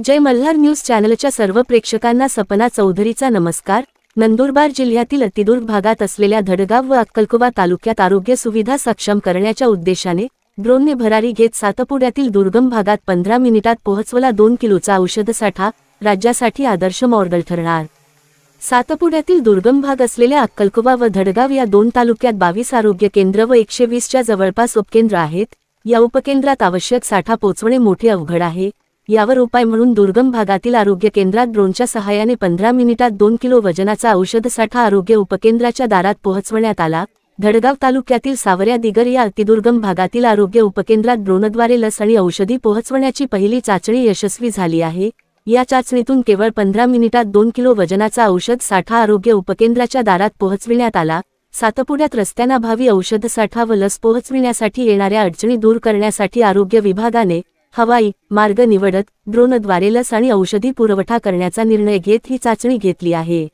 जय Malhar news चॅनलच्या सर्व प्रेक्षकांना सपना चौधरीचा नमस्कार। नंदुरबार जिल्ह्यातील अतिदूर भागात असलेल्या धडगाव व अक्कलकोवा तालुक्यात आरोग्य सुविधा सक्षम करण्याच्या उद्देशाने ड्रोनने भरारी घेत सातपुड्यातील दुर्गम भागात 15 मिनिटात पोहोचवला 2 किलोचा औषधसाठा, राज्यासाठी आदर्श मॉडेल ठरणार। सातपुड्यातील दुर्गम भाग असलेल्या अक्कलकोवा व धडगाव या दोन तालुक्यात 22 आरोग्य केंद्र व 120 च्या जवळपास उपकेंद्र आहेत। या उपकेंद्रात आवश्यक साठा पोहोचवणे मोठे अवघड आहे। यावर उपाय म्हणून दुर्गम भागातील आरोग्य केंद्रात ड्रोनच्या सहाय्याने 15 मिनिटात 2 किलो वजनाचा औषधसाठा आरोग्य उपकेंद्राच्या दारात पोहोचवण्यात आला। धडगाव तालुक्यातील सावर्या दिगर या अतिदुर्गम भागातील आरोग्य उपकेंद्रात ड्रोनद्वारे लस आणि औषधी पोहोचवण्याची पहिली चाचणी यशस्वी झाली आहे। या चाचणीतून केवळ 15 मिनिटात 2 किलो वजनाचा औषध साठा आरोग्य उपकेंद्राच्या दारात पोहोचविण्यात आला। सातपुड्यात रस्त्यांअभावी औषधसाठा व लस पोहोचविण्यासाठी येणाऱ्या अडचणी दूर करण्यासाठी आरोग्य विभागाने हवाई मार्ग निवडत ड्रोनद्वारे लस आणि औषधी पुरवठा करण्याचा निर्णय घेत ही चाचणी घेतली आहे।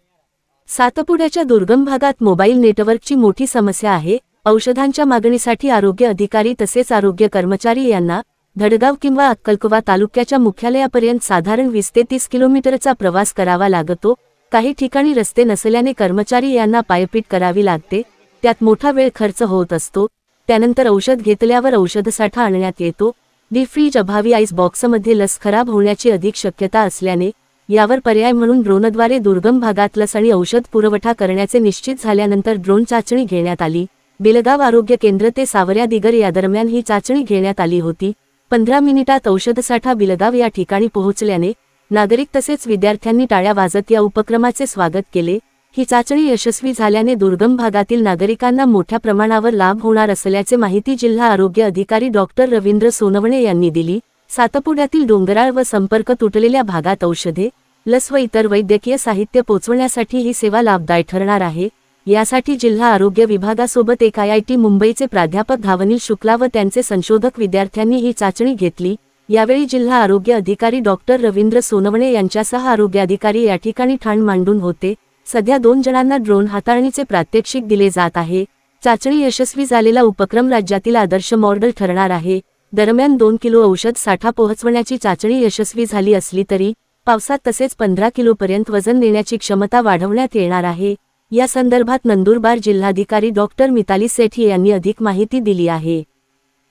सातपुड्याच्या दुर्गम भागात मोबाईल नेटवर्कची मोठी समस्या आहे। औषधांच्या मागणीसाठी आरोग्य अधिकारी तसेच आरोग्य कर्मचारी यांना धडगाव किंवा अक्कलकोवा तालुक्याच्या मुख्यालयापर्यंत साधारण 20 ते 30 किलोमीटरचा प्रवास करावा लागतो। काही ठिकाणी रस्ते नसल्याने कर्मचारी यांना पायपीट करावी लागते, त्यात मोठा वेळ खर्च होत असतो। त्यानंतर औषध घेतल्यावर औषधसाठा आणण्यात येतो। डीप फ्रीज अभावी आईस बॉक्समध्ये लस खराब होण्याची अधिक शक्यता असल्याने यावर पर्याय म्हणून ड्रोनद्वारे दुर्गम भागात लस आणि औषध पुरवठा करण्याचे निश्चित झाल्यानंतर ड्रोन चाचणी घेण्यात आली। बेलगाव आरोग्य केंद्र ते सावर्या दिगर या दरम्यान ही चाचणी घेण्यात आली होती। 15 मिनिटात औषधसाठा बिलगाव या ठिकाणी पोहोचल्याने नागरिक तसेच विद्यार्थ्यांनी टाळ्या वाजत या उपक्रमाचे स्वागत केले। ही चाचणी यशस्वी झाल्याने दुर्गम भागातील नागरिकांना मोठ्या प्रमाणावर लाभ होणार असल्याचे माहिती जिल्हा आरोग्य अधिकारी डॉक्टर रवींद्र सोनवणे यांनी दिली। सातपुड्यातील डोंगराळ व संपर्क तुटलेल्या भागात औषधे, लस व इतर वैद्यकीय साहित्य पोहोचवण्यासाठी ही सेवा लाभदायक ठरणार आहे। यासाठी जिल्हा आरोग्य विभागासोबत एक IIT मुंबईचे प्राध्यापक धावनील शुक्ला व त्यांचे संशोधक विद्यार्थ्यांनी ही चाचणी घेतली। यावेळी जिल्हा आरोग्य अधिकारी डॉक्टर रवींद्र सोनवणे यांच्यासह आरोग्य अधिकारी या ठिकाणी ठाण मांडून होते। सध्या 2 जणांना ड्रोन हाताळणीचे प्रात्यक्षिक दिले जात आहे। चाचणी यशस्वी झालेला उपक्रम राज्यातील आदर्श मॉडेल ठरणार आहे। दरम्यान 2 किलो औषध साठा पोहोचवण्याची चाचणी यशस्वी झाली असली तरी पावसात तसेच 15 किलोपर्यंत वजन नेण्याची क्षमता वाढवण्यात येणार आहे। या संदर्भात नंदुरबार जिल्हाधिकारी डॉक्टर मिताली सेठी यांनी अधिक माहिती दिली आहे।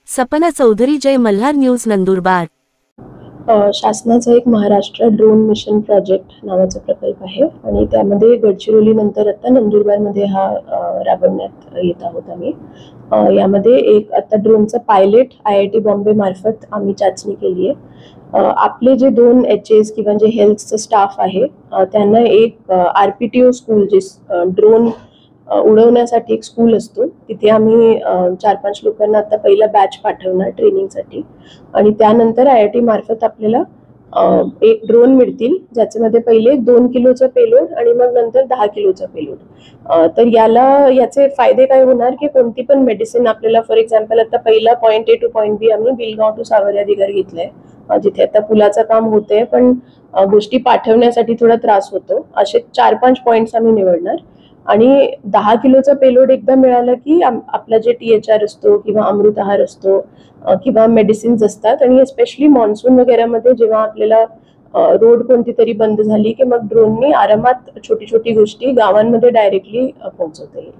सपना चौधरी, जय मल्हार न्यूज, नंदुरबार। शासनाचा एक महाराष्ट्र ड्रोन मिशन प्रोजेक्ट नावाचा प्रकल्प आहे आणि त्यामध्ये गडचिरोली नंतर आता नंदुरबारमध्ये हा राबवण्यात येत आहोत आम्ही। यामध्ये एक आता ड्रोनचा पायलट IIT बॉम्बे मार्फत आम्ही चाचणी केली आहे। आपले जे 2 HS किंवा जे हेल्थचं स्टाफ आहे त्यांना एक RPTO स्कूल जे ड्रोन उडवण्यासाठी एक स्कूल असतो, तिथे आम्ही 4-5 लोकांना आता पहिला बॅच पाठवणार ट्रेनिंगसाठी आणि त्यानंतर IIT मार्फत आपल्याला एक ड्रोन मिळतील ज्याच्यामध्ये पहिले 2 किलोचा पेलोड आणि मग नंतर 10 किलोचा पेलोड। तर याचे फायदे काय होणार की कोणती पण मेडिसिन आपल्याला फॉर एक्झाम्पल आता पहिला point A two point B आम्ही बिलगाव टू सावर्या दिगर घेतलंय, जिथे आता पुलाचं काम होतंय पण गोष्टी पाठवण्यासाठी थोडा त्रास होतो। असे 4-5 पॉइंट्स आम्ही निवडणार आणि 10 किलोचा पेलोड एकदा मिळाला की आपला जे THR असतो किंवा अमृत आहार असतो किंवा मेडिसिन्स असतात आणि स्पेशली मॉन्सून वगैरे मध्ये जेव्हा आपल्याला रोड कोणती तरी बंद झाली की मग ड्रोनने आरामात छोटी छोटी गोष्टी गावांमध्ये डायरेक्टली पोहोचवता येईल।